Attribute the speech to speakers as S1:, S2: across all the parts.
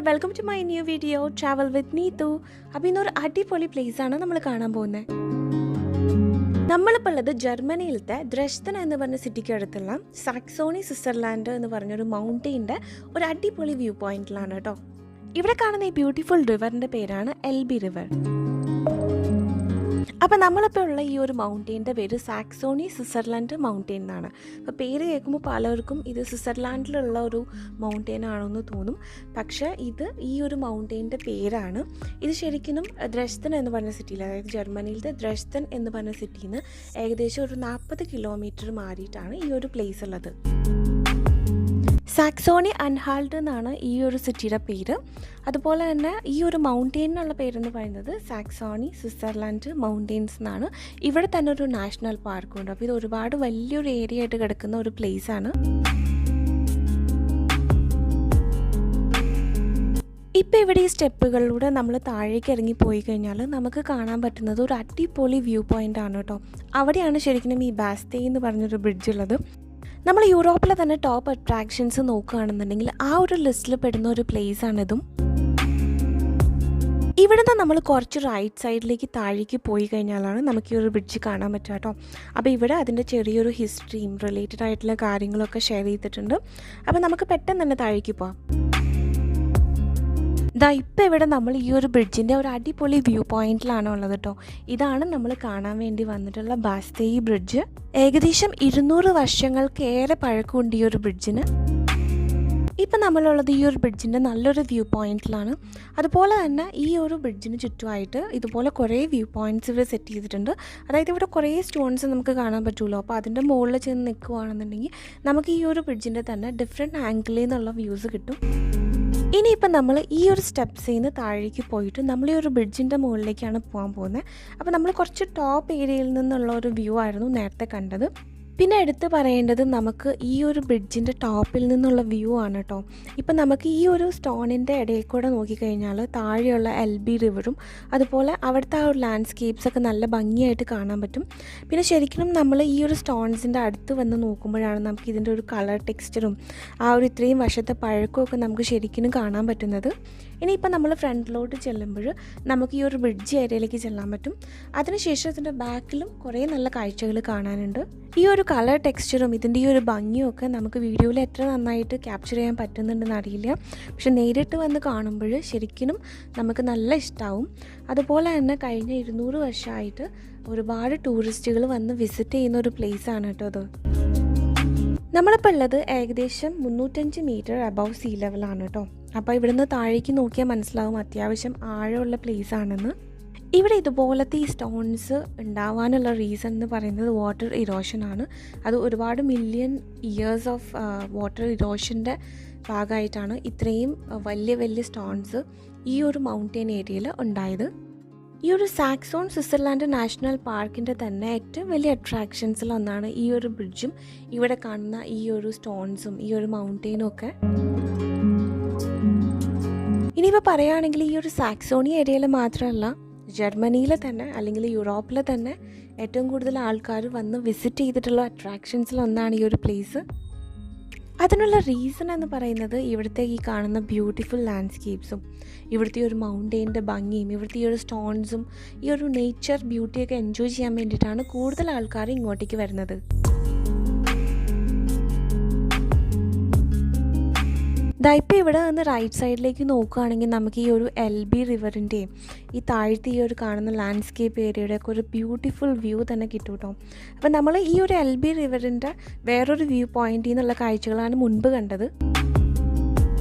S1: Welcome to my new video travel with Neethu. അപ്പോൾ ഇന്നൊരു അടിപൊളി പ്ലേസ് ആണ് നമ്മൾ കാണാൻ പോകുന്നത്. നമ്മളിപ്പോൾ ഉള്ളത് ജർമ്മനിയിലത്തെ ദ്രെസ്തൻ എന്ന് പറഞ്ഞ സിറ്റിക്ക് അടുത്തുള്ള സാക്സോണി സ്വിറ്റ്സർലാൻഡ് എന്ന് പറഞ്ഞൊരു മൗണ്ടെയിൻ്റെ ഒരു അടിപൊളി വ്യൂ പോയിന്റിലാണ് കേട്ടോ. ഇവിടെ കാണുന്ന ഈ ബ്യൂട്ടിഫുൾ റിവറിൻ്റെ പേരാണ് എൽബി റിവർ. അപ്പോൾ നമ്മളിപ്പോൾ ഉള്ള ഈ ഒരു മൗണ്ടെയിൻ്റെ പേര് സാക്സോണി സ്വിറ്റ്സർലാൻഡ് മൗണ്ടെയിൻ എന്നാണ്. അപ്പോൾ പേര് കേൾക്കുമ്പോൾ പലർക്കും ഇത് സ്വിറ്റ്സർലാൻഡിലുള്ള ഒരു മൗണ്ടെയിൻ ആണെന്ന് തോന്നും. പക്ഷേ ഇത് ഈ ഒരു മൗണ്ടെയിൻ്റെ പേരാണ്. ഇത് ശരിക്കും ദ്രെസ്തൻ എന്ന് പറഞ്ഞ സിറ്റിയിൽ, അതായത് ജർമ്മനിയിലത്തെ ദ്രെസ്തൻ എന്ന് പറഞ്ഞ സിറ്റിയിൽ നിന്ന് ഏകദേശം ഒരു 40 കിലോമീറ്റർ മാറിയിട്ടാണ് ഈ ഒരു പ്ലേസ് ഉള്ളത്. സാക്സോണി അൻഹാൾട്ട് എന്നാണ് ഈ ഒരു സിറ്റിയുടെ പേര്. അതുപോലെ തന്നെ ഈ ഒരു മൗണ്ടെയിനുള്ള പേരെന്ന് പറയുന്നത് സാക്സോണി സ്വിറ്റ്സർലാൻഡ് മൗണ്ടെയിൻസ് എന്നാണ്. ഇവിടെ തന്നെ ഒരു നാഷണൽ പാർക്കുണ്ട്. അപ്പോൾ ഇത് ഒരുപാട് വലിയൊരു ഏരിയ ആയിട്ട് കിടക്കുന്ന ഒരു പ്ലേസ് ആണ്. ഇപ്പോൾ ഇവിടെ ഈ സ്റ്റെപ്പുകളിലൂടെ നമ്മൾ താഴേക്ക് ഇറങ്ങി പോയി കഴിഞ്ഞാൽ നമുക്ക് കാണാൻ പറ്റുന്നത് ഒരു അടിപൊളി വ്യൂ പോയിൻ്റ് ആണ് കേട്ടോ. അവിടെയാണ് ശരിക്കും ഈ ബാസ്തേ എന്ന് പറഞ്ഞൊരു ബ്രിഡ്ജ് ഉള്ളത്. നമ്മൾ യൂറോപ്പിലെ തന്നെ ടോപ്പ് അട്രാക്ഷൻസ് നോക്കുകയാണെന്നുണ്ടെങ്കിൽ ആ ഒരു ലിസ്റ്റിൽ പെടുന്ന ഒരു പ്ലേസ് ആണിതും. ഇവിടെ നിന്ന് നമ്മൾ കുറച്ച് റൈറ്റ് സൈഡിലേക്ക് താഴേക്ക് പോയി കഴിഞ്ഞാലാണ് നമുക്ക് ഈ ഒരു ബ്രിഡ്ജ് കാണാൻ പറ്റുക കേട്ടോ. അപ്പോൾ ഇവിടെ അതിൻ്റെ ചെറിയൊരു ഹിസ്റ്ററിയും റിലേറ്റഡ് ആയിട്ടുള്ള കാര്യങ്ങളൊക്കെ ഷെയർ ചെയ്തിട്ടുണ്ട്. അപ്പോൾ നമുക്ക് പെട്ടെന്ന് തന്നെ താഴേക്ക് പോകാം. ഇപ്പോൾ ഇവിടെ നമ്മൾ ഈ ഒരു ബ്രിഡ്ജിൻ്റെ ഒരു അടിപൊളി വ്യൂ പോയിന്റിലാണ് ഉള്ളത് കേട്ടോ. ഇതാണ് നമ്മൾ കാണാൻ വേണ്ടി വന്നിട്ടുള്ള ബാസ്തേ ബ്രിഡ്ജ്. ഏകദേശം 200 വർഷങ്ങൾക്കേറെ പഴക്കമുണ്ട് ഈ ഒരു ബ്രിഡ്ജിന്. ഇപ്പം നമ്മളുള്ളത് ഈ ഒരു ബ്രിഡ്ജിൻ്റെ നല്ലൊരു വ്യൂ പോയിന്റിലാണ്. അതുപോലെ തന്നെ ഈ ഒരു ബ്രിഡ്ജിന് ചുറ്റുമായിട്ട് ഇതുപോലെ കുറേ വ്യൂ പോയിന്റ്സ് ഇവിടെ സെറ്റ് ചെയ്തിട്ടുണ്ട്. അതായത് ഇവിടെ കുറേ സ്റ്റോൺസ് നമുക്ക് കാണാൻ പറ്റുമല്ലോ. അപ്പോൾ അതിൻ്റെ മുകളിൽ ചെന്ന് നിൽക്കുകയാണെന്നുണ്ടെങ്കിൽ നമുക്ക് ഈ ഒരു ബ്രിഡ്ജിൻ്റെ തന്നെ ഡിഫറെൻറ്റ് ആംഗിളിൽ നിന്നുള്ള വ്യൂസ് കിട്ടും. ഇനിയിപ്പം നമ്മൾ ഈ ഒരു സ്റ്റെപ്സിൽ നിന്ന് താഴേക്ക് പോയിട്ട് നമ്മൾ ഈ ഒരു ബ്രിഡ്ജിൻ്റെ മുകളിലേക്കാണ് പോകാൻ പോകുന്നത്. അപ്പോൾ നമ്മൾ കുറച്ച് ടോപ്പ് ഏരിയയിൽ നിന്നുള്ള ഒരു വ്യൂ ആയിരുന്നു നേരത്തെ കണ്ടത്. പിന്നെ എടുത്ത് പറയേണ്ടത് നമുക്ക് ഈ ഒരു ബ്രിഡ്ജിൻ്റെ ടോപ്പിൽ നിന്നുള്ള വ്യൂ ആണ് കേട്ടോ. ഇപ്പം നമുക്ക് ഈ ഒരു സ്റ്റോണിൻ്റെ ഇടയിൽ കൂടെ നോക്കിക്കഴിഞ്ഞാൽ താഴെയുള്ള എൽബി റിവറും അതുപോലെ അവിടുത്തെ ആ ഒരു ലാൻഡ്സ്കേപ്സൊക്കെ നല്ല ഭംഗിയായിട്ട് കാണാൻ പറ്റും. പിന്നെ ശരിക്കും നമ്മൾ ഈ ഒരു സ്റ്റോൺസിൻ്റെ അടുത്ത് വന്ന് നോക്കുമ്പോഴാണ് നമുക്ക് ഇതിൻ്റെ ഒരു കളർ ടെക്സ്ചറും ആ ഒരു ഇത്രയും വർഷത്തെ പഴക്കമൊക്കെ നമുക്ക് ശരിക്കും കാണാൻ പറ്റുന്നത്. ഇനിയിപ്പോൾ നമ്മൾ ഫ്രണ്ടിലോട്ട് ചെല്ലുമ്പോൾ നമുക്ക് ഈ ഒരു ബ്രിഡ്ജ് ഏരിയയിലേക്ക് ചെല്ലാൻ പറ്റും. അതിനുശേഷം ഇതിൻ്റെ ബാക്കിലും കുറേ നല്ല കാഴ്ചകൾ കാണാനുണ്ട്. ഈ ഒരു കളർ ടെക്സ്ചറും ഇതിൻ്റെ ഈ ഒരു ഭംഗിയും ഒക്കെ നമുക്ക് വീഡിയോയിൽ എത്ര നന്നായിട്ട് ക്യാപ്ചർ ചെയ്യാൻ പറ്റുന്നുണ്ടെന്ന് അറിയില്ല. പക്ഷെ നേരിട്ട് വന്ന് കാണുമ്പോൾ ശരിക്കും നമുക്ക് നല്ല ഇഷ്ടമാവും. അതുപോലെ തന്നെ കഴിഞ്ഞ 200 വർഷമായിട്ട് ഒരുപാട് ടൂറിസ്റ്റുകൾ വന്ന് വിസിറ്റ് ചെയ്യുന്ന ഒരു പ്ലേസ് ആണ് കേട്ടോ അത്. നമ്മളിപ്പോൾ ഉള്ളത് ഏകദേശം 305 മീറ്റർ അബവ് സീ ലെവലാണ് കേട്ടോ. അപ്പോൾ ഇവിടുന്ന് താഴേക്ക് നോക്കിയാൽ മനസ്സിലാവും അത്യാവശ്യം ആഴമുള്ള പ്ലേസ് ആണെന്ന്. ഇവിടെ ഇതുപോലത്തെ ഈ സ്റ്റോൺസ് ഉണ്ടാവാനുള്ള റീസൺ എന്ന് പറയുന്നത് വാട്ടർ ഇറോഷനാണ്. അത് ഒരുപാട് മില്യൺ ഇയേഴ്സ് ഓഫ് വാട്ടർ ഇറോഷൻ്റെ ഭാഗമായിട്ടാണ് ഇത്രയും വലിയ വലിയ സ്റ്റോൺസ് ഈ ഒരു മൗണ്ടെയിൻ ഏരിയയിൽ ഉണ്ടായത്. ഈ ഒരു സാക്സോൺ സ്വിറ്റ്സർലാൻഡ് നാഷണൽ പാർക്കിൻ്റെ തന്നെ ഏറ്റവും വലിയ അട്രാക്ഷൻസിലൊന്നാണ് ഈ ഒരു ബ്രിഡ്ജും ഇവിടെ കാണുന്ന ഈ ഒരു സ്റ്റോൺസും ഈ ഒരു മൗണ്ടെയിനും ഒക്കെ. ഇനിയിപ്പോൾ പറയുകയാണെങ്കിൽ ഈ ഒരു സാക്സോണി ഏരിയയിൽ മാത്രമല്ല, ജർമ്മനിയിലെ തന്നെ അല്ലെങ്കിൽ യൂറോപ്പിലെ തന്നെ ഏറ്റവും കൂടുതൽ ആൾക്കാർ വന്ന് വിസിറ്റ് ചെയ്തിട്ടുള്ള അട്രാക്ഷൻസിലൊന്നാണ് ഈ ഒരു പ്ലേസ്. അതിനുള്ള റീസൺ എന്ന് പറയുന്നത് ഇവിടുത്തെ ഈ കാണുന്ന ബ്യൂട്ടിഫുൾ ലാൻഡ്സ്കേപ്സും ഇവിടുത്തെ ഒരു മൗണ്ടെയിൻ്റെ ഭംഗിയും ഇവിടുത്തെ ഈ ഒരു സ്റ്റോൺസും ഈ ഒരു നേച്ചർ ബ്യൂട്ടിയൊക്കെ എൻജോയ് ചെയ്യാൻ വേണ്ടിയിട്ടാണ് കൂടുതൽ ആൾക്കാർ ഇങ്ങോട്ടേക്ക് വരുന്നത്. ഇപ്പോൾ ഇവിടെ നിന്ന് റൈറ്റ് സൈഡിലേക്ക് നോക്കുകയാണെങ്കിൽ നമുക്ക് ഈ ഒരു എൽബി റിവറിൻ്റെയും ഈ താഴത്തെ ഈ ഒരു കാണുന്ന ലാൻഡ്സ്കേപ്പ് ഏരിയയുടെയൊക്കെ ഒരു ബ്യൂട്ടിഫുൾ വ്യൂ തന്നെ കിട്ടും കേട്ടോ. അപ്പോൾ നമ്മൾ ഈ ഒരു എൽബി റിവറിൻ്റെ വേറൊരു വ്യൂ പോയിന്റിൽ നിന്നുള്ള കാഴ്ചകളാണ് മുൻപ് കണ്ടത്.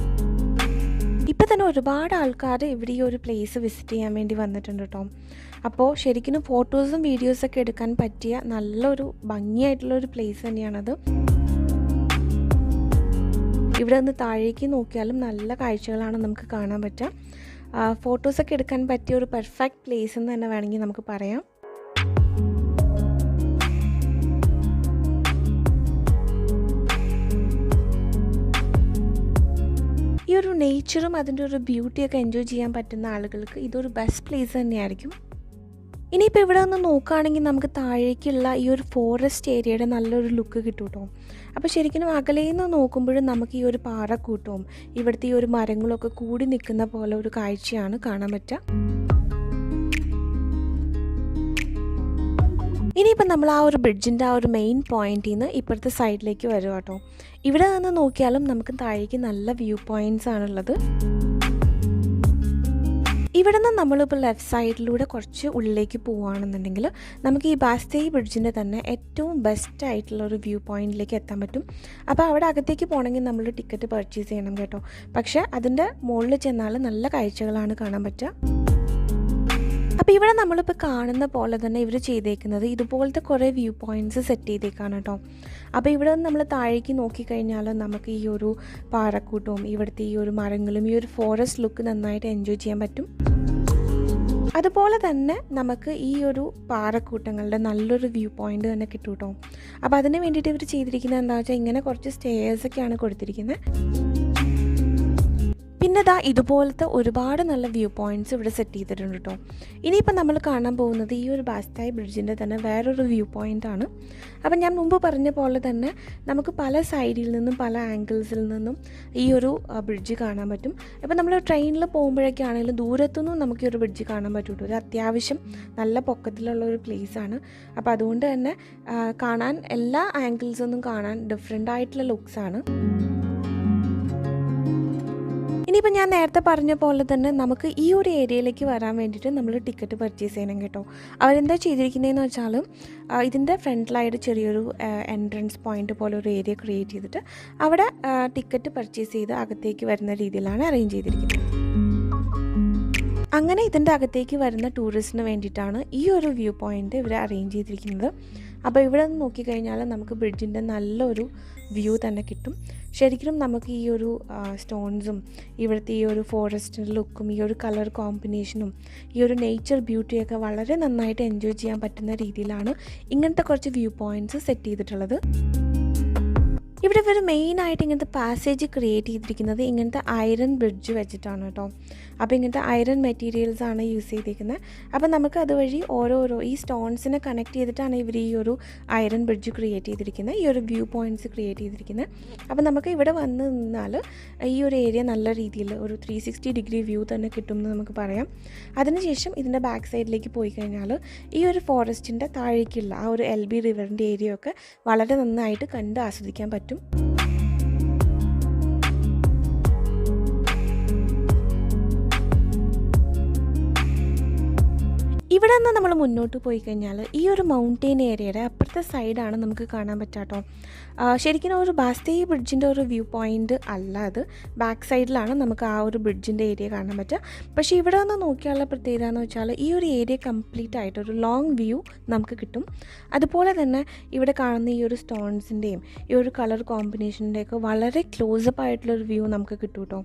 S1: ഇപ്പോൾ തന്നെ ഒരുപാട് ആൾക്കാർ ഇവിടെ ഈ ഒരു പ്ലേസ് വിസിറ്റ് ചെയ്യാൻ വേണ്ടി വന്നിട്ടുണ്ട് കേട്ടോ. അപ്പോൾ ശരിക്കും ഫോട്ടോസും വീഡിയോസൊക്കെ എടുക്കാൻ പറ്റിയ നല്ലൊരു ഭംഗിയായിട്ടുള്ളൊരു പ്ലേസ് തന്നെയാണത്. ഇവിടെ നിന്ന് താഴേക്ക് നോക്കിയാലും നല്ല കാഴ്ചകളാണ് നമുക്ക് കാണാൻ പറ്റുക. ഫോട്ടോസൊക്കെ എടുക്കാൻ പറ്റിയ ഒരു പെർഫെക്റ്റ് പ്ലേസ് എന്ന് തന്നെ വേണമെങ്കിൽ നമുക്ക് പറയാം. ഈ ഒരു നേച്ചറും അതിൻ്റെ ഒരു ബ്യൂട്ടിയൊക്കെ എൻജോയ് ചെയ്യാൻ പറ്റുന്ന ആളുകൾക്ക് ഇതൊരു ബെസ്റ്റ് പ്ലേസ് തന്നെയായിരിക്കും. ഇനിയിപ്പോൾ ഇവിടെ ഒന്ന് നോക്കുകയാണെങ്കിൽ നമുക്ക് താഴേക്കുള്ള ഈ ഒരു ഫോറസ്റ്റ് ഏരിയയുടെ നല്ലൊരു ലുക്ക് കിട്ടും കേട്ടോ. അപ്പോൾ ശരിക്കും അകലയിൽ നിന്ന് നോക്കുമ്പോഴും നമുക്ക് ഈ ഒരു പാറക്കൂട്ടവും ഇവിടുത്തെ ഈ ഒരു മരങ്ങളൊക്കെ കൂടി നിൽക്കുന്ന പോലെ ഒരു കാഴ്ചയാണ് കാണാൻ പറ്റുക. ഇനിയിപ്പോൾ നമ്മൾ ആ ഒരു ബ്രിഡ്ജിൻ്റെ ആ ഒരു മെയിൻ പോയിന്റിൽ നിന്ന് ഇപ്പോഴത്തെ സൈഡിലേക്ക് വരും കേട്ടോ. ഇവിടെ നിന്ന് നോക്കിയാലും നമുക്ക് താഴേക്ക് നല്ല വ്യൂ പോയിൻറ്റ്സ് ആണുള്ളത്. ഇവിടെ നിന്ന് നമ്മളിപ്പോൾ ലെഫ്റ്റ് സൈഡിലൂടെ കുറച്ച് ഉള്ളിലേക്ക് പോവുകയാണെന്നുണ്ടെങ്കിൽ നമുക്ക് ഈ ബാസ്തേയി ബ്രിഡ്ജിൻ്റെ തന്നെ ഏറ്റവും ബെസ്റ്റ് ആയിട്ടുള്ള ഒരു വ്യൂ പോയിന്റിലേക്ക് എത്താൻ പറ്റും. അപ്പോൾ അവിടെ അകത്തേക്ക് പോകണമെങ്കിൽ നമ്മൾ ടിക്കറ്റ് പർച്ചേസ് ചെയ്യണം കേട്ടോ. പക്ഷേ അതിൻ്റെ മുകളിൽ ചെന്നാൽ നല്ല കാഴ്ചകളാണ് കാണാൻ പറ്റുക. അപ്പോൾ ഇവിടെ നമ്മളിപ്പോൾ കാണുന്ന പോലെ തന്നെ ഇവർ ചെയ്തേക്കുന്നത് ഇതുപോലത്തെ കുറേ വ്യൂ പോയിൻറ്റ്സ് സെറ്റ് ചെയ്തേക്കാണ് കേട്ടോ. അപ്പോൾ ഇവിടെ നിന്ന് നമ്മൾ താഴേക്ക് നോക്കിക്കഴിഞ്ഞാൽ നമുക്ക് ഈ ഒരു പാറക്കൂട്ടവും ഇവിടുത്തെ ഈ ഒരു മരങ്ങളും ഈ ഒരു ഫോറസ്റ്റ് ലുക്ക് നന്നായിട്ട് എൻജോയ് ചെയ്യാൻ പറ്റും. അതുപോലെ തന്നെ നമുക്ക് ഈ ഒരു പാറക്കൂട്ടങ്ങളുടെ നല്ലൊരു വ്യൂ പോയിൻ്റ് തന്നെ കിട്ടും കേട്ടോ. അപ്പോൾ അതിന് വേണ്ടിയിട്ട് ഇവർ ചെയ്തിരിക്കുന്നത് എന്താ വെച്ചാൽ ഇങ്ങനെ കുറച്ച് സ്റ്റെയർസൊക്കെയാണ് കൊടുത്തിരിക്കുന്നത്. പിന്നെ ഇതുപോലത്തെ ഒരുപാട് നല്ല വ്യൂ പോയിൻറ്റ്സ് ഇവിടെ സെറ്റ് ചെയ്തിട്ടുണ്ട് കേട്ടോ. ഇനിയിപ്പോൾ നമ്മൾ കാണാൻ പോകുന്നത് ഈ ഒരു ബാസ്തായി ബ്രിഡ്ജിൻ്റെ തന്നെ വേറൊരു വ്യൂ പോയിൻ്റ് ആണ്. അപ്പം ഞാൻ മുമ്പ് പറഞ്ഞ പോലെ തന്നെ നമുക്ക് പല സൈഡിൽ നിന്നും പല ആംഗിൾസിൽ നിന്നും ഈ ഒരു ബ്രിഡ്ജ് കാണാൻ പറ്റും. അപ്പോൾ നമ്മൾ ട്രെയിനിൽ പോകുമ്പോഴൊക്കെ ആണെങ്കിലും ദൂരത്തുനിന്നും നമുക്ക് ഈ ഒരു ബ്രിഡ്ജ് കാണാൻ പറ്റും കേട്ടോ. ഒരു അത്യാവശ്യം നല്ല പൊക്കത്തിലുള്ള ഒരു പ്ലേസാണ്. അപ്പോൾ അതുകൊണ്ട് തന്നെ കാണാൻ എല്ലാ ആംഗിൾസൊന്നും കാണാൻ ഡിഫറെൻ്റ് ആയിട്ടുള്ള ലുക്സാണ്. ഇനിയിപ്പോൾ ഞാൻ നേരത്തെ പറഞ്ഞ പോലെ തന്നെ നമുക്ക് ഈ ഒരു ഏരിയയിലേക്ക് വരാൻ വേണ്ടിയിട്ട് നമ്മൾ ടിക്കറ്റ് പർച്ചേസ് ചെയ്യണം കേട്ടോ. അവരെന്താ ചെയ്തിരിക്കുന്നതെന്ന് വെച്ചാൽ ഇതിൻ്റെ ഫ്രണ്ടിലായിട്ട് ചെറിയൊരു എൻട്രൻസ് പോയിൻ്റ് പോലെ ഒരു ഏരിയ ക്രിയേറ്റ് ചെയ്തിട്ട് അവിടെ ടിക്കറ്റ് പർച്ചേസ് ചെയ്ത് അകത്തേക്ക് വരുന്ന രീതിയിലാണ് അറേഞ്ച് ചെയ്തിരിക്കുന്നത്. അങ്ങനെ ഇതിൻ്റെ അകത്തേക്ക് വരുന്ന ടൂറിസ്റ്റിന് വേണ്ടിയിട്ടാണ് ഈ ഒരു വ്യൂ പോയിൻ്റ് ഇവർ അറേഞ്ച് ചെയ്തിരിക്കുന്നത്. അപ്പോൾ ഇവിടെ നിന്ന് നോക്കിക്കഴിഞ്ഞാൽ നമുക്ക് ബ്രിഡ്ജിൻ്റെ നല്ലൊരു വ്യൂ തന്നെ കിട്ടും. ശരിക്കും നമുക്ക് ഈ ഒരു സ്റ്റോൺസും ഇവിടുത്തെ ഈ ഒരു ഫോറസ്റ്റിൻ്റെ ലുക്കും ഈ ഒരു കളർ കോമ്പിനേഷനും ഈ ഒരു നേച്ചർ ബ്യൂട്ടിയൊക്കെ വളരെ നന്നായിട്ട് എൻജോയ് ചെയ്യാൻ പറ്റുന്ന രീതിയിലാണ് ഇങ്ങനത്തെ കുറച്ച് വ്യൂ പോയിൻറ്റ്സ് സെറ്റ് ചെയ്തിട്ടുള്ളത്. ഇവിടെ ഇവർ മെയിനായിട്ട് ഇങ്ങനത്തെ പാസേജ് ക്രിയേറ്റ് ചെയ്തിരിക്കുന്നത് ഇങ്ങനത്തെ അയറൺ ബ്രിഡ്ജ് വെച്ചിട്ടാണ് കേട്ടോ. അപ്പോൾ ഇങ്ങനത്തെ അയറൺ മെറ്റീരിയൽസാണ് യൂസ് ചെയ്തിരിക്കുന്നത്. അപ്പോൾ നമുക്ക് അതുവഴി ഓരോരോ ഈ സ്റ്റോൺസിനെ കണക്ട് ചെയ്തിട്ടാണ് ഇവർ ഈ ഒരു അയറൺ ബ്രിഡ്ജ് ക്രിയേറ്റ് ചെയ്തിരിക്കുന്നത്, ഈ ഒരു വ്യൂ പോയിൻറ്റ്സ് ക്രിയേറ്റ് ചെയ്തിരിക്കുന്നത്. അപ്പോൾ നമുക്ക് ഇവിടെ വന്ന് നിന്നാൽ ഈ ഒരു ഏരിയ നല്ല രീതിയിൽ ഒരു 360 ഡിഗ്രി വ്യൂ തന്നെ കിട്ടുമെന്ന് നമുക്ക് പറയാം. അതിനുശേഷം ഇതിൻ്റെ ബാക്ക് സൈഡിലേക്ക് പോയി കഴിഞ്ഞാൽ ഈ ഒരു ഫോറസ്റ്റിൻ്റെ താഴേക്കുള്ള ആ ഒരു LB റിവറിൻ്റെ ഏരിയയൊക്കെ വളരെ നന്നായിട്ട് കണ്ട് ആസ്വദിക്കാൻ പറ്റും. ഇവിടെ നിന്ന് നമ്മൾ മുന്നോട്ട് പോയി കഴിഞ്ഞാൽ ഈ ഒരു മൗണ്ടെയിൻ ഏരിയയുടെ അപ്പുറത്തെ സൈഡാണ് നമുക്ക് കാണാൻ പറ്റാട്ടോ. ശരിക്കും ഒരു ബാസ്തേയി ബ്രിഡ്ജിൻ്റെ ഒരു വ്യൂ പോയിൻ്റ് അല്ല, അത് ബാക്ക് സൈഡിലാണ് നമുക്ക് ആ ഒരു ബ്രിഡ്ജിൻ്റെ ഏരിയ കാണാൻ പറ്റുക. പക്ഷേ ഇവിടെ നിന്ന് നോക്കിയാലുള്ള പ്രത്യേകത എന്ന് വെച്ചാൽ ഈ ഒരു ഏരിയ കംപ്ലീറ്റ് ആയിട്ട് ഒരു ലോങ് വ്യൂ നമുക്ക് കിട്ടും. അതുപോലെ തന്നെ ഇവിടെ കാണുന്ന ഈ ഒരു സ്റ്റോൺസിൻ്റെയും ഈ ഒരു കളർ കോമ്പിനേഷൻ്റെയൊക്കെ വളരെ ക്ലോസപ്പ് ആയിട്ടുള്ളൊരു വ്യൂ നമുക്ക് കിട്ടും കേട്ടോ.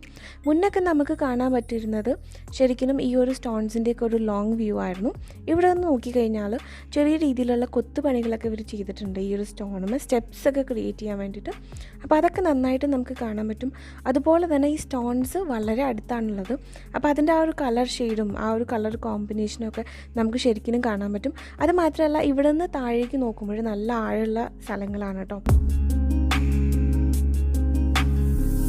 S1: മുന്നൊക്കെ നമുക്ക് കാണാൻ പറ്റിയിരുന്നത് ശരിക്കും ഈ ഒരു സ്റ്റോൺസിൻ്റെയൊക്കെ ഒരു ലോങ് വ്യൂ ആയിരുന്നു. ഇവിടെ നിന്ന് നോക്കിക്കഴിഞ്ഞാൽ ചെറിയ രീതിയിലുള്ള കൊത്തുപണികളൊക്കെ ഇവർ ചെയ്തിട്ടുണ്ട് ഈ ഒരു സ്റ്റോണും സ്റ്റെപ്സ് ഒക്കെ ക്രിയേറ്റ് ചെയ്യാൻ വേണ്ടിയിട്ട്. അപ്പോൾ അതൊക്കെ നന്നായിട്ട് നമുക്ക് കാണാൻ പറ്റും. അതുപോലെ തന്നെ ഈ സ്റ്റോൺസ് വളരെ അടുത്താണുള്ളത്. അപ്പോൾ അതിൻ്റെ ആ ഒരു കളർ ഷെയ്ഡും ആ ഒരു കളർ കോമ്പിനേഷനും ഒക്കെ നമുക്ക് ശരിക്കും കാണാൻ പറ്റും. അത് മാത്രമല്ല ഇവിടെ നിന്ന് താഴേക്ക് നോക്കുമ്പോൾ നല്ല ആഴമുള്ള സ്ഥലങ്ങളാണ് കേട്ടോ.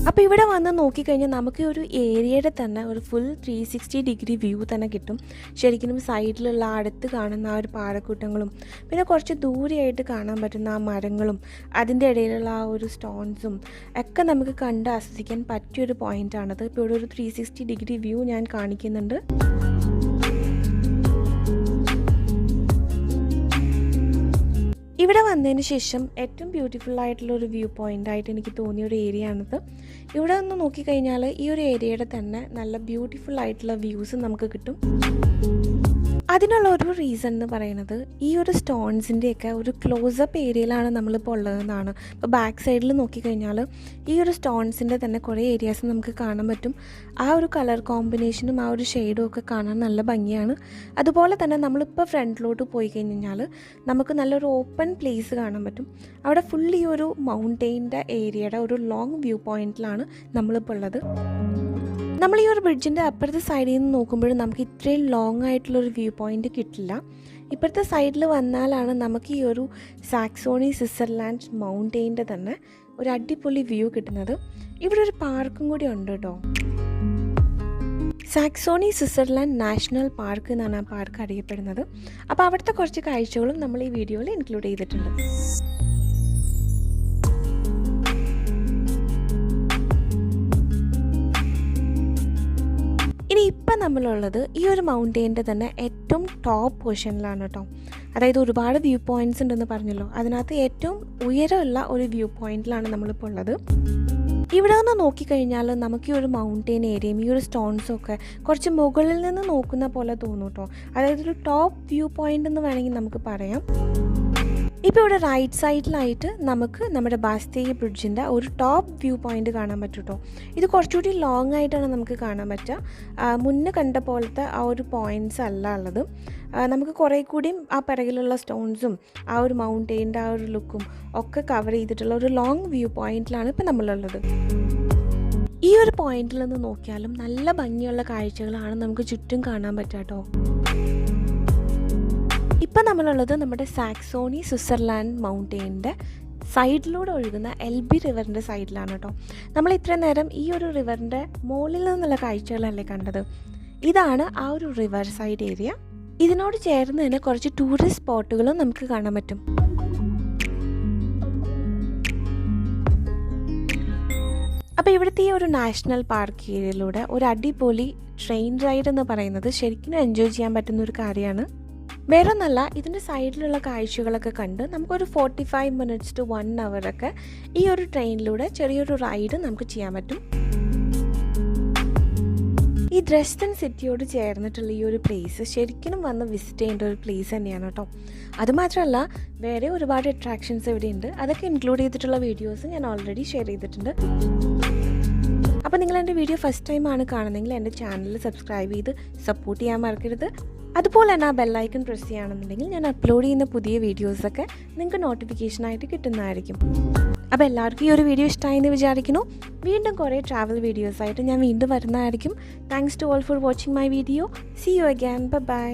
S1: അപ്പോൾ ഇവിടെ വന്ന് നോക്കിക്കഴിഞ്ഞാൽ നമുക്ക് ഒരു ഏരിയയുടെ തന്നെ ഒരു ഫുൾ 360 ഡിഗ്രി വ്യൂ തന്നെ കിട്ടും. ശരിക്കും സൈഡിലുള്ള അടുത്ത് കാണുന്ന ആ ഒരു പാറക്കൂട്ടങ്ങളും പിന്നെ കുറച്ച് ദൂരെയായിട്ട് കാണാൻ പറ്റുന്ന ആ മരങ്ങളും അതിൻ്റെ ഇടയിലുള്ള ആ ഒരു സ്റ്റോൺസും ഒക്കെ നമുക്ക് കണ്ട് ആസ്വദിക്കാൻ പറ്റിയൊരു പോയിൻ്റാണത്. ഇപ്പോൾ ഇവിടെ ഒരു 360 ഡിഗ്രി വ്യൂ ഞാൻ കാണിക്കുന്നുണ്ട്. ഇവിടെ വന്നതിന് ശേഷം ഏറ്റവും ബ്യൂട്ടിഫുൾ ആയിട്ടുള്ളൊരു വ്യൂ പോയിൻ്റായിട്ട് എനിക്ക് തോന്നിയ ഒരു ഏരിയ ആണിത്. ഇവിടെ ഒന്ന് നോക്കിക്കഴിഞ്ഞാൽ ഈ ഒരു ഏരിയയുടെ തന്നെ നല്ല ബ്യൂട്ടിഫുൾ ആയിട്ടുള്ള വ്യൂസ് നമുക്ക് കിട്ടും. അതിനുള്ള ഒരു റീസൺ എന്ന് പറയുന്നത് ഈ ഒരു സ്റ്റോൺസിൻ്റെയൊക്കെ ഒരു ക്ലോസപ്പ് ഏരിയയിലാണ് നമ്മളിപ്പോൾ ഉള്ളതെന്നാണ്. ഇപ്പോൾ ബാക്ക് സൈഡിൽ നോക്കിക്കഴിഞ്ഞാൽ ഈ ഒരു സ്റ്റോൺസിൻ്റെ തന്നെ കുറേ ഏരിയാസ് നമുക്ക് കാണാൻ പറ്റും. ആ ഒരു കളർ കോമ്പിനേഷനും ആ ഒരു ഷെയ്ഡും ഒക്കെ കാണാൻ നല്ല ഭംഗിയാണ്. അതുപോലെ തന്നെ നമ്മളിപ്പോൾ ഫ്രണ്ടിലോട്ട് പോയി കഴിഞ്ഞാൽ നമുക്ക് നല്ലൊരു ഓപ്പൺ പ്ലേസ് കാണാൻ പറ്റും. അവിടെ ഫുൾ ഈ ഒരു മൗണ്ടെയിൻ്റെ ഏരിയയുടെ ഒരു ലോങ് വ്യൂ പോയിൻറ്റിലാണ് നമ്മളിപ്പോൾ ഉള്ളത്. നമ്മൾ ഈ ഒരു ബ്രിഡ്ജിൻ്റെ അപ്പുറത്തെ സൈഡിൽ നിന്ന് നോക്കുമ്പോൾ നമുക്ക് ഇത്രയും ലോങ് ആയിട്ടുള്ളൊരു വ്യൂ പോയിൻ്റ് കിട്ടില്ല. ഇപ്പോഴത്തെ സൈഡിൽ വന്നാലാണ് നമുക്ക് ഈ ഒരു സാക്സോണി സ്വിറ്റ്സർലാൻഡ് മൗണ്ടെയിൻ്റെ തന്നെ ഒരു അടിപൊളി വ്യൂ കിട്ടുന്നത്. ഇവിടെ ഒരു പാർക്കും കൂടി ഉണ്ട് കേട്ടോ. സാക്സോണി സ്വിറ്റ്സർലാൻഡ് നാഷണൽ പാർക്ക് എന്നാണ് ആ പാർക്ക് അറിയപ്പെടുന്നത്. അപ്പോൾ അവിടുത്തെ കുറച്ച് കാഴ്ചകളും നമ്മൾ ഈ വീഡിയോയിൽ ഇൻക്ലൂഡ് ചെയ്തിട്ടുണ്ട്. ഇനി ഇപ്പം നമ്മളുള്ളത് ഈ ഒരു മൗണ്ടെയിൻ്റെ തന്നെ ഏറ്റവും ടോപ്പ് പൊസിഷനിലാണ് കേട്ടോ. അതായത് ഒരുപാട് വ്യൂ പോയിൻറ്റ്സ് ഉണ്ടെന്ന് പറഞ്ഞല്ലോ, അതിനകത്ത് ഏറ്റവും ഉയരമുള്ള ഒരു വ്യൂ പോയിൻറ്റിലാണ് നമ്മളിപ്പോൾ ഉള്ളത്. ഇവിടെ നിന്ന് നോക്കിക്കഴിഞ്ഞാൽ നമുക്ക് ഈ ഒരു മൗണ്ടെയിൻ ഏരിയയും ഈ ഒരു സ്റ്റോൺസും ഒക്കെ കുറച്ച് മുകളിൽ നിന്ന് നോക്കുന്ന പോലെ തോന്നും കേട്ടോ. അതായത് ഒരു ടോപ്പ് വ്യൂ പോയിൻ്റ് എന്ന് വേണമെങ്കിൽ നമുക്ക് പറയാം. ഇപ്പോൾ ഇവിടെ റൈറ്റ് സൈഡിലായിട്ട് നമുക്ക് നമ്മുടെ ബാസ്റ്റേയി ബ്രിഡ്ജിൻ്റെ ഒരു ടോപ്പ് വ്യൂ പോയിൻ്റ് കാണാൻ പറ്റും കേട്ടോ. ഇത് കുറച്ചുകൂടി ലോങ് ആയിട്ടാണ് നമുക്ക് കാണാൻ പറ്റുക. മുന്നേ കണ്ട പോലത്തെ ആ ഒരു പോയിൻറ്റ്സ് അല്ല ഉള്ളത്. നമുക്ക് കുറേ കൂടിയും ആ പിറകിലുള്ള സ്റ്റോൺസും ആ ഒരു മൗണ്ടെയിൻ്റെ ആ ഒരു ലുക്കും ഒക്കെ കവർ ചെയ്തിട്ടുള്ള ഒരു ലോങ് വ്യൂ പോയിൻറ്റിലാണ് ഇപ്പോൾ നമ്മളുള്ളത്. ഈ ഒരു പോയിന്റിൽ നിന്ന് നോക്കിയാലും നല്ല ഭംഗിയുള്ള കാഴ്ചകളാണ് നമുക്ക് ചുറ്റും കാണാൻ പറ്റുക കേട്ടോ. ഇപ്പം നമ്മളുള്ളത് നമ്മുടെ സാക്സോണി സ്വിറ്റ്സർലാൻഡ് മൗണ്ടെയിൻ്റെ സൈഡിലൂടെ ഒഴുകുന്ന എൽബി റിവറിൻ്റെ സൈഡിലാണ് കേട്ടോ. നമ്മൾ ഇത്രയും നേരം ഈ ഒരു റിവറിൻ്റെ മുകളിൽ നിന്നുള്ള കാഴ്ചകളല്ലേ കണ്ടത്. ഇതാണ് ആ ഒരു റിവർ സൈഡ് ഏരിയ. ഇതിനോട് ചേർന്ന് തന്നെ കുറച്ച് ടൂറിസ്റ്റ് സ്പോട്ടുകളും നമുക്ക് കാണാൻ പറ്റും. അപ്പോൾ ഇവിടുത്തെ ഈ ഒരു നാഷണൽ പാർക്ക് ഏരിയയിലൂടെ ഒരു അടിപൊളി ട്രെയിൻ റൈഡ് എന്ന് പറയുന്നത് ശരിക്കും എൻജോയ് ചെയ്യാൻ പറ്റുന്ന ഒരു കാര്യമാണ്. വേറൊന്നല്ല, ഇതിൻ്റെ സൈഡിലുള്ള കാഴ്ചകളൊക്കെ കണ്ട് നമുക്കൊരു 45 minutes to 1 hour ഒക്കെ ഈ ഒരു ട്രെയിനിലൂടെ ചെറിയൊരു റൈഡ് നമുക്ക് ചെയ്യാൻ പറ്റും. ഈ ഡ്രെസ്ഡൻ സിറ്റിയോട് ചേർന്നിട്ടുള്ള ഈ ഒരു പ്ലേസ് ശരിക്കും വന്ന് വിസിറ്റ് ചെയ്യേണ്ട ഒരു പ്ലേസ് തന്നെയാണ് കേട്ടോ. അതുമാത്രമല്ല വേറെ ഒരുപാട് അട്രാക്ഷൻസ് ഇവിടെ ഉണ്ട്. അതൊക്കെ ഇൻക്ലൂഡ് ചെയ്തിട്ടുള്ള വീഡിയോസ് ഞാൻ ഓൾറെഡി ഷെയർ ചെയ്തിട്ടുണ്ട്. അപ്പോൾ നിങ്ങൾ എൻ്റെ വീഡിയോ ഫസ്റ്റ് ടൈമാണ് കാണുന്നതെങ്കിൽ എൻ്റെ ചാനൽ സബ്സ്ക്രൈബ് ചെയ്ത് സപ്പോർട്ട് ചെയ്യാൻ മറക്കരുത്. അതുപോലെ തന്നെ ആ ബെല്ലൈക്കൺ പ്രസ് ചെയ്യുകയാണെന്നുണ്ടെങ്കിൽ ഞാൻ അപ്ലോഡ് ചെയ്യുന്ന പുതിയ വീഡിയോസൊക്കെ നിങ്ങൾക്ക് നോട്ടിഫിക്കേഷനായിട്ട് കിട്ടുന്നതായിരിക്കും. അപ്പോൾ എല്ലാവർക്കും ഈ ഒരു വീഡിയോ ഇഷ്ടമായി എന്ന് വിചാരിക്കുന്നു. വീണ്ടും കുറേ ട്രാവൽ വീഡിയോസായിട്ട് ഞാൻ വീണ്ടും വരുന്നതായിരിക്കും. Thanks to all for watching my video. See you again. By.